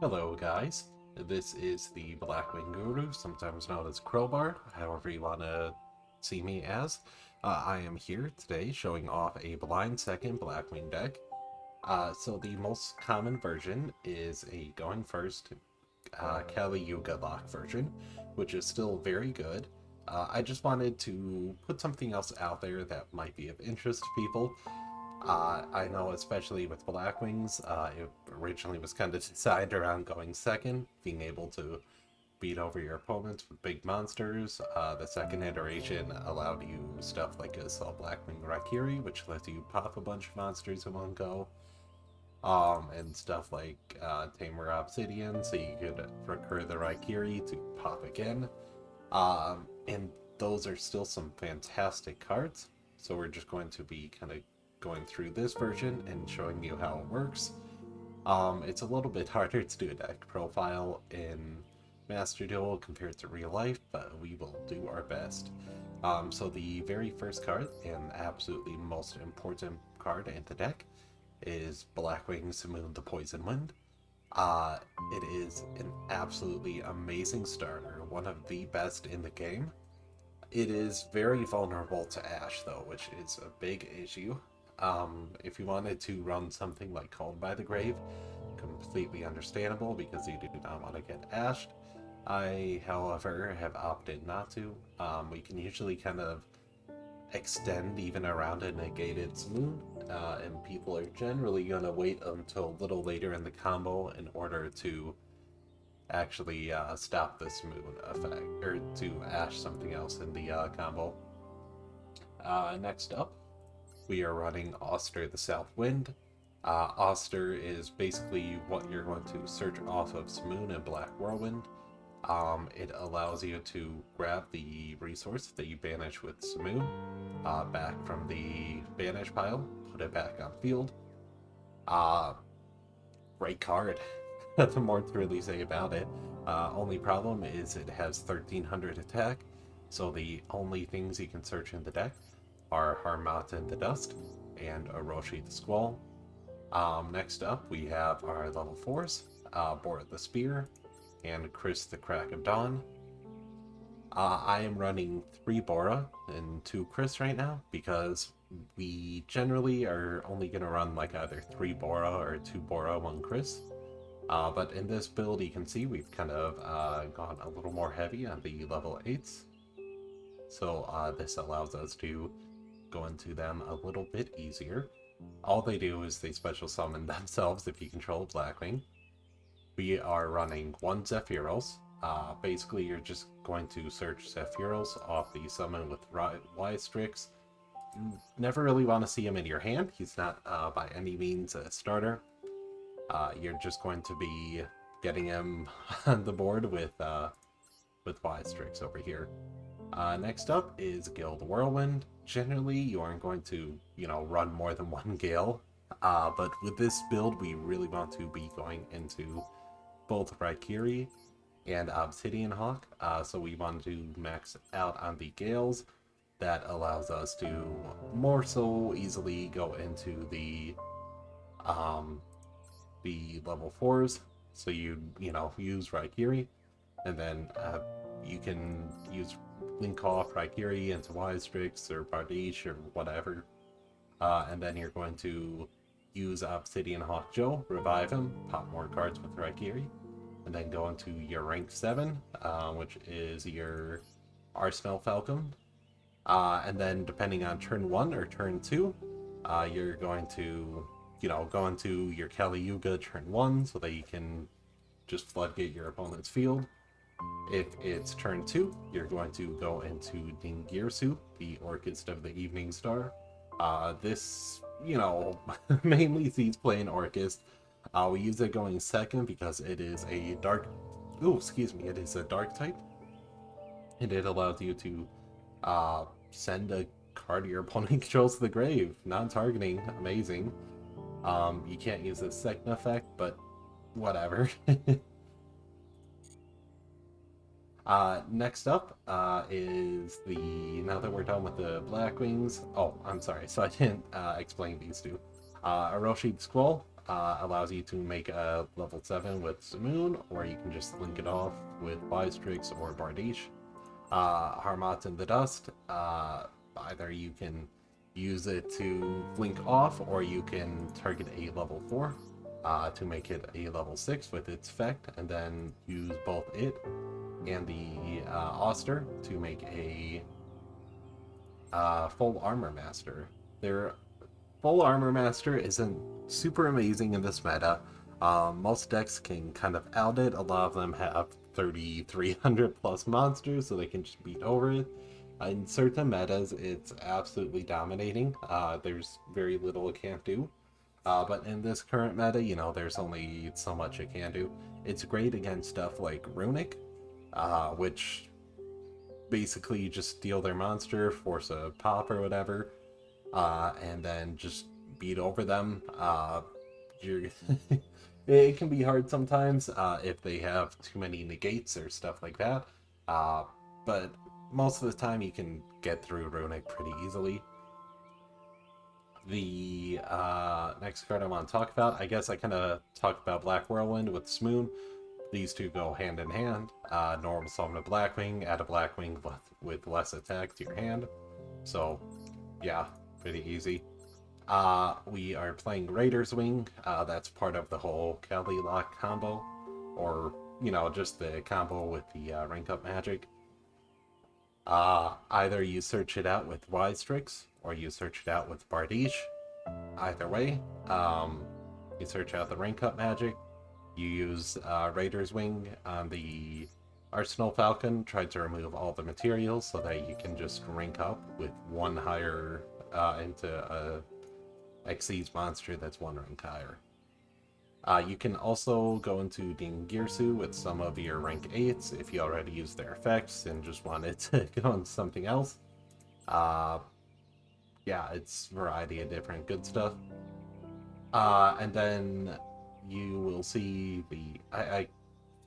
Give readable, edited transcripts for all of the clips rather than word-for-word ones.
Hello guys, this is the Blackwing Guru, sometimes known as Crowbar, however you want to see me as. I am here today showing off a blind second Blackwing deck. So the most common version is a going first Kali Yuga lock version, which is still very good. I just wanted to put something else out there that might be of interest to people. I know, especially with Blackwings, it originally was kind of designed around going second, being able to beat over your opponents with big monsters. The second iteration allowed you stuff like a Assault Blackwing Raikiri, which lets you pop a bunch of monsters in one go. And stuff like Tamer Obsidian, so you could recur the Raikiri to pop again. And those are still some fantastic cards. So we're just going to be kind of going through this version and showing you how it works. It's a little bit harder to do a deck profile in Master Duel compared to real life, but we will do our best. So the very first card, and absolutely most important card in the deck, is Blackwing Simoon the Poison Wind. Uh, it is an absolutely amazing starter, one of the best in the game. It is very vulnerable to Ash, though, which is a big issue. If you wanted to run something like Called by the Grave, completely understandable because you do not want to get ashed. I, however, have opted not to. We can usually kind of extend even around a negated Saloon, and people are generally going to wait until a little later in the combo in order to actually stop this moon effect, or to ash something else in the combo. Next up, we are running Auster the South Wind. Auster is basically what you're going to search off of Simoon and Black Whirlwind. It allows you to grab the resource that you banish with Simoon back from the banish pile, put it back on field. Uh, Great card. Nothing more to really say about it. Only problem is it has 1300 attack, so the only things you can search in the deck are Harmat in the Dust and Orochi the Squall. Next up, we have our level 4s, Bora the Spear and Chris the Crack of Dawn. I am running 3 Bora and 2 Chris right now because we generally are only going to run like either 3 Bora or 2 Bora, 1 Chris. But in this build, you can see we've kind of gone a little more heavy on the level 8s. So this allows us to go into them a little bit easier. All they do is they special summon themselves if you control Blackwing. We are running 1 Zephyros. Basically, you're just going to search Zephyros off the summon with Y-Strix. You never really want to see him in your hand. He's not by any means a starter. You're just going to be getting him on the board with Y-Strix over here. Next up is Guild Whirlwind. Generally, you aren't going to, run more than 1 Gale, but with this build, we really want to be going into both Raikiri and Obsidian Hawk, so we want to max out on the Gales. That allows us to more so easily go into um, the level 4s. So you use Raikiri, and then you can use link off Raikiri into Y-Strix or Bardiche or whatever. And then you're going to use Obsidian Hawk Joe, revive him, pop more cards with Raikiri, and then go into your rank 7, which is your Arsenal Falcon. And then depending on turn 1 or turn 2, you're going to, go into your Kali Yuga turn 1 so that you can just floodgate your opponent's field. If it's turn 2, you're going to go into Dingirsu, the Orchid of the Evening Star. This, mainly sees playing Orchid. We use it going second because it is a dark... Oh, excuse me, it is a dark type. And it allows you to send a card your opponent controls to the grave. Non-targeting, amazing. You can't use the second effect, but whatever. Next up is the... Now that we're done with the Blackwings... Oh, I'm sorry, so I didn't explain these two. Orochi the Squall. allows you to make a level 7 with Simoon, or you can just link it off with Bystrix or Bardiche. Harmot in the Dust, either you can use it to blink off, or you can target a level 4 to make it a level 6 with its effect, and then use both it and the Oster to make a full Armor Master. Their full Armor Master isn't super amazing in this meta. Most decks can kind of out it. A lot of them have 3,300 plus monsters, so they can just beat over it. In certain metas, it's absolutely dominating. There's very little it can't do. But in this current meta, there's only so much it can do. It's great against stuff like Runic, which basically you just steal their monster, force a pop or whatever, and then just beat over them. It can be hard sometimes if they have too many negates or stuff like that. But most of the time you can get through Runic pretty easily. The next card I want to talk about, I guess I kind of talked about Black Whirlwind with Smoon. These two go hand in hand. Normal summon a Blackwing, add a Blackwing with less attack to your hand. So, yeah, pretty easy. We are playing Raider's Wing. That's part of the whole Cali Lock combo, or, just the combo with the rank up magic. Either you search it out with Strix, or you search it out with Bardiche. Either way, you search out the rank up magic. You use Raider's Wing on the Arsenal Falcon, try to remove all the materials so that you can just rank up with one higher into a Xyz monster that's one rank higher. You can also go into Dingirsu with some of your rank 8s if you already used their effects and just wanted to go into something else. Yeah, it's a variety of different good stuff. And then you will see I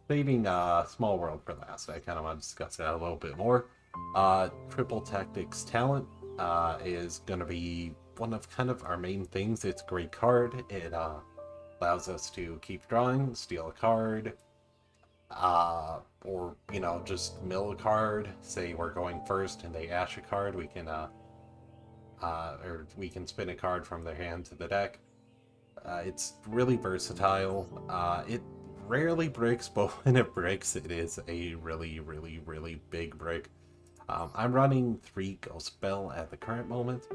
saving Small World for last. I kind of want to discuss that a little bit more. Triple Tactics Talent is going to be one of kind of our main things. It's a great card. It allows us to keep drawing, steal a card, or just mill a card. Say we're going first and they ash a card, we can or we can spin a card from their hand to the deck. It's really versatile. It rarely bricks, but when it bricks, it is a really, really, really big brick. I'm running 3 Ghost Spell at the current moment.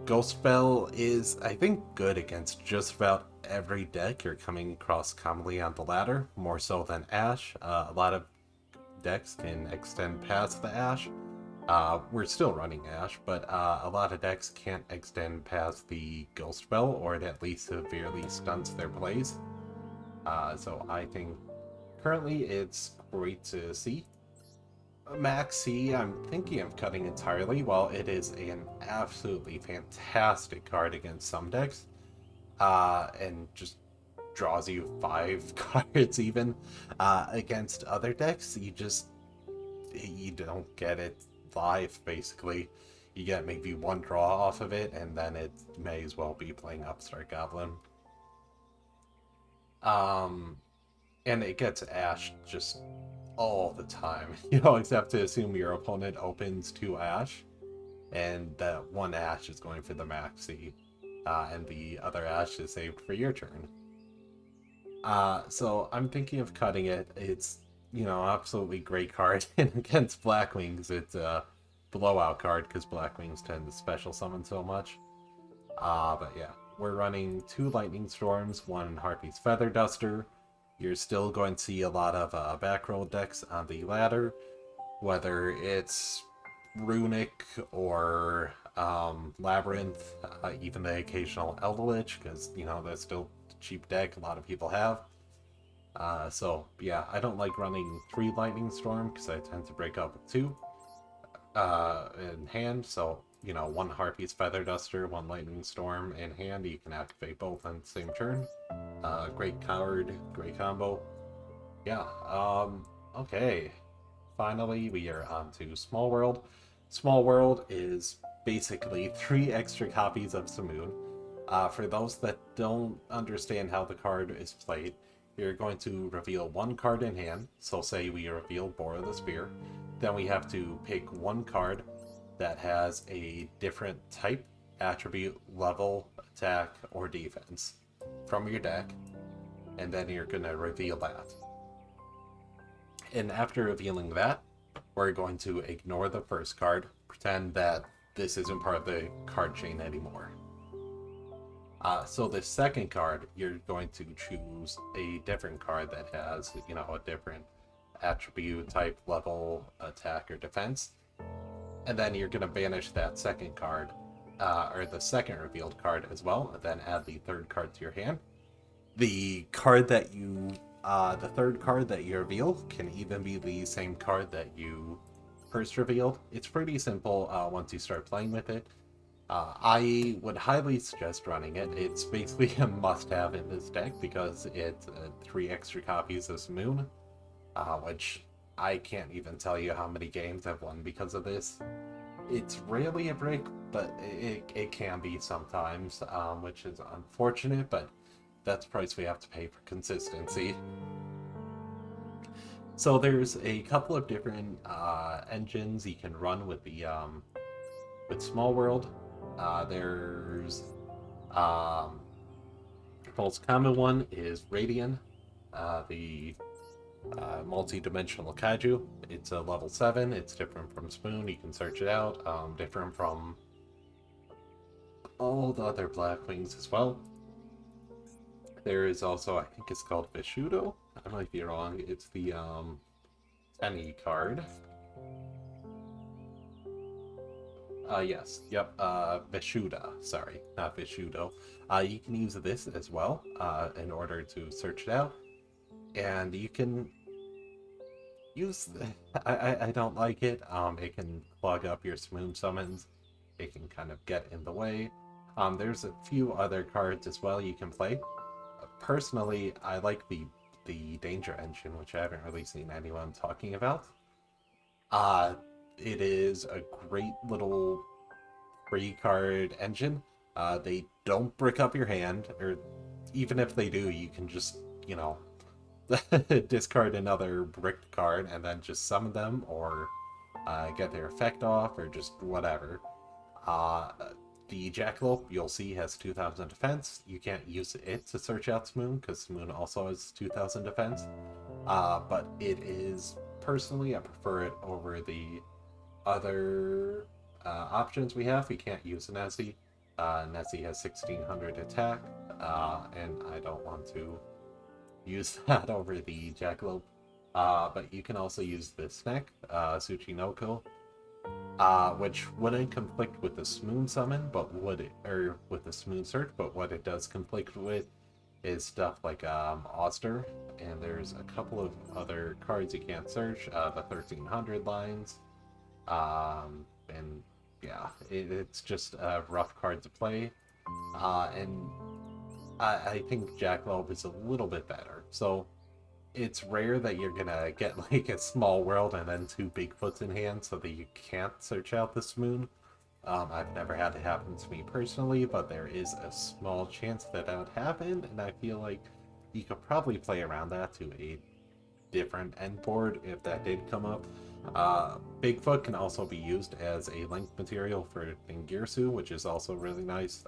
Ghost Spell is, I think, good against just about every deck you're coming across commonly on the ladder, more so than Ash. A lot of decks can extend past the Ash. We're still running Ash, but a lot of decks can't extend past the Ghost Spell, or it at least severely stunts their plays. So I think currently it's great to see. Max C, I'm thinking of cutting entirely. While it is an absolutely fantastic card against some decks, and just draws you 5 cards even, against other decks, you don't get it live, basically. You get maybe 1 draw off of it, and then it may as well be playing Upstart Goblin. And it gets Ash just all the time. You always have to assume your opponent opens 2 Ash, and that 1 Ash is going for the Maxi, and the other Ash is saved for your turn. So I'm thinking of cutting it. It's, absolutely great card, and against Blackwings, it's a blowout card because Blackwings tend to special summon so much. But yeah, we're running 2 Lightning Storms, 1 Harpy's Feather Duster. You're still going to see a lot of back row decks on the ladder, whether it's Runic or Labyrinth, even the occasional Eldritch, because, that's still a cheap deck a lot of people have. So, yeah, I don't like running 3 Lightning Storm, because I tend to break up with 2 in hand, so 1 Harpy's Feather Duster, 1 Lightning Storm in hand, you can activate both on the same turn. Great card, great combo. Yeah, okay. Finally, we are on to Small World. Small World is basically 3 extra copies of Simoon. For those that don't understand how the card is played, you're going to reveal one card in hand. So say we reveal Bora the Spear. Then we have to pick one card that has a different type, attribute, level, attack, or defense from your deck. And then you're going to reveal that. And after revealing that, we're going to ignore the first card, pretend that this isn't part of the card chain anymore. So the second card, you're going to choose a different card that has, a different attribute, type, level, attack, or defense. And then you're going to banish that second card, or the second revealed card as well, and then add the third card to your hand. The card that the third card that you reveal can even be the same card that you first revealed. It's pretty simple once you start playing with it. I would highly suggest running it. It's basically a must-have in this deck because it's 3 extra copies of Moon, which I can't even tell you how many games I've won because of this. It's rarely a break, but it can be sometimes, which is unfortunate, but that's the price we have to pay for consistency. So there's a couple of different engines you can run with the with Small World. There's the most common one is Radian, the multi-dimensional kaiju. It's a level 7. It's different from Spoon. You can search it out. Different from all the other Blackwings as well. There is also, I think it's called Vishudo. I might be wrong. It's the Tenny card. Yes, yep, Vishuda, sorry, not Vishudo. You can use this as well in order to search it out. And you can use, I don't like it. It can clog up your Smoon summons. It can kind of get in the way. There's a few other cards as well you can play. Personally, I like the Danger Engine, which I haven't really seen anyone talking about. It is a great little free card engine. They don't brick up your hand, or even if they do, you can just, discard another bricked card and then just summon them, or get their effect off, or just whatever. The Jackalope, you'll see, has 2,000 defense. You can't use it to search out Smoon, because Smoon also has 2,000 defense. But it is, personally, I prefer it over the other options we have. We can't use Nessie. Nessie has 1,600 attack, and I don't want to use that over the Jackalope. But you can also use this neck, Tsuchinoko, which wouldn't conflict with the Smoon summon, but with the Smoon search, but what it does conflict with is stuff like Oster, and there's a couple of other cards you can't search, the 1,300 lines, and yeah, it's just a rough card to play, and I think Jackalope is a little bit better. So it's rare that you're gonna get like a Small World and then 2 Bigfoots in hand so that you can't search out the Smoon. I've never had it happen to me personally, but there is a small chance that would happen, and I feel like you could probably play around that to a different end board if that did come up. Bigfoot can also be used as a link material for Ningirsu, which is also really nice.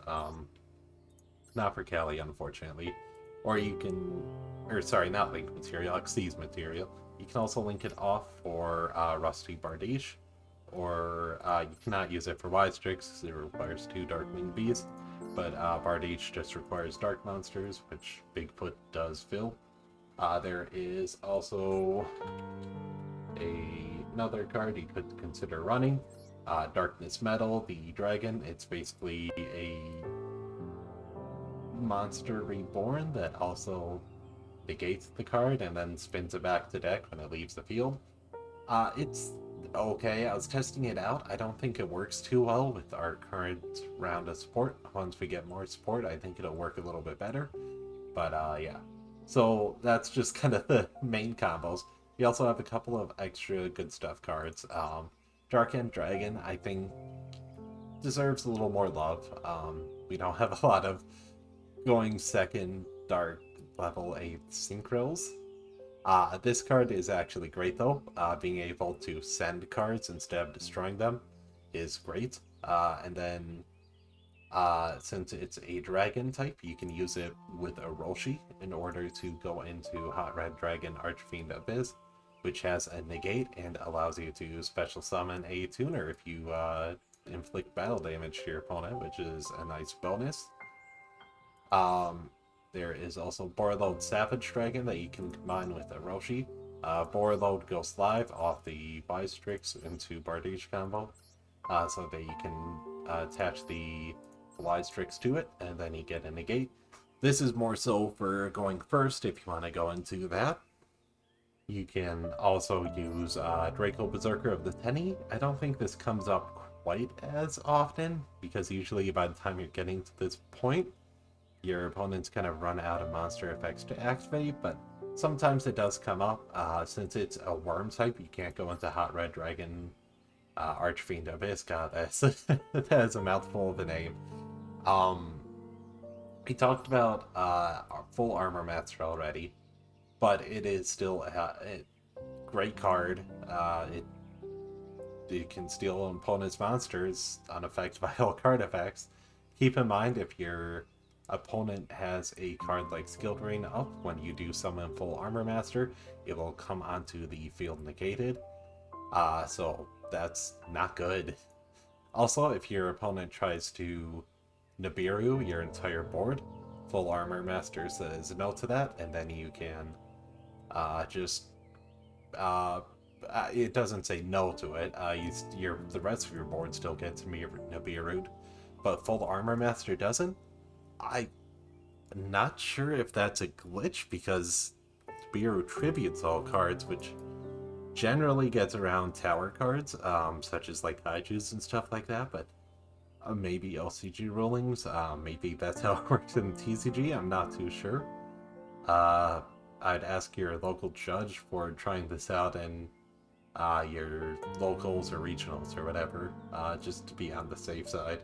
Not for Callie, unfortunately. Or you can, or sorry, not link material, Xyz material. You can also link it off for Rusty Bardiche, or you cannot use it for Wise Tricks because it requires 2 Darkwing Beasts, but Bardiche just requires Dark Monsters, which Bigfoot does fill. There is also another card you could consider running, Darkness Metal, the Dragon. It's basically a monster reborn that also negates the card and then spins it back to deck when it leaves the field. It's okay. I was testing it out. I don't think it works too well with our current round of support. Once we get more support, I think it'll work a little bit better. But yeah. So that's just kind of the main combos. We also have a couple of extra good stuff cards. Dark End Dragon, I think, deserves a little more love. we don't have a lot of going second dark level 8 synchros. This card is actually great though. Being able to send cards instead of destroying them is great. And then since it's a dragon type, you can use it with a Roshi in order to go into Hot Red Dragon Archfiend Abyss, which has a negate and allows you to special summon a tuner if you inflict battle damage to your opponent, which is a nice bonus. There is also Borreload Savage Dragon that you can combine with a Roshi. Borreload goes live off the Bystrix into Bardiche combo, so that you can attach the Bystrix to it, and then you get a negate. This is more so for going first if you want to go into that. You can also use Draco Berserker of the Tenny. I don't think this comes up quite as often, because usually by the time you're getting to this point, your opponent's kind of run out of monster effects to activate, but sometimes it does come up. Since it's a worm type, you can't go into Hot Red Dragon Archfiend Abyss. God, that is a mouthful of a name. We talked about Full Armor Master already, but it is still a great card. It can steal an opponent's monsters unaffected by all card effects. Keep in mind, if your opponent has a card like Skilled Rain up, when you do summon Full Armor Master, it will come onto the field negated. So that's not good. Also, if your opponent tries to Nibiru your entire board, Full Armor Master says no to that, and then you can it doesn't say no to it. The rest of your board still gets Nibiru'd, but Full Armor Master doesn't. I'm not sure if that's a glitch, because Nibiru tributes all cards, which generally gets around tower cards, such as like Kaijus and stuff like that, but maybe LCG rulings, maybe that's how it works in TCG, I'm not too sure. I'd ask your local judge for trying this out in your locals or regionals or whatever, just to be on the safe side.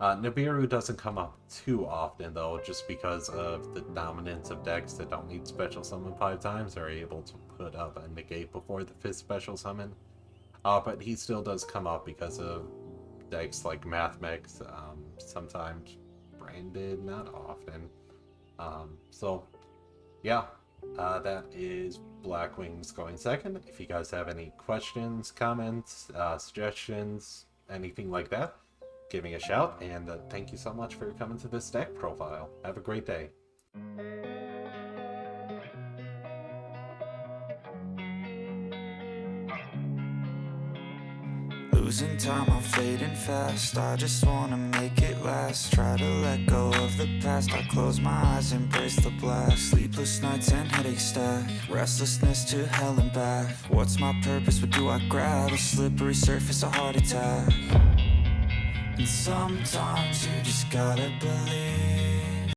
Nibiru doesn't come up too often though, just because of the dominance of decks that don't need special summon 5 times, are able to put up a negate before the 5th special summon. But he still does come up because of decks like Mathmex, sometimes branded, not often. So yeah, that is Blackwing's going second. If you guys have any questions, comments, suggestions, anything like that, give me a shout, and thank you so much for coming to this deck profile. Have a great day. Losing time, I'm fading fast. I just wanna make it last. Try to let go of the past. I close my eyes, embrace the blast. Sleepless nights and headaches stack. Restlessness to hell and back. What's my purpose? What do I grab? A slippery surface, a heart attack. And sometimes you just gotta believe.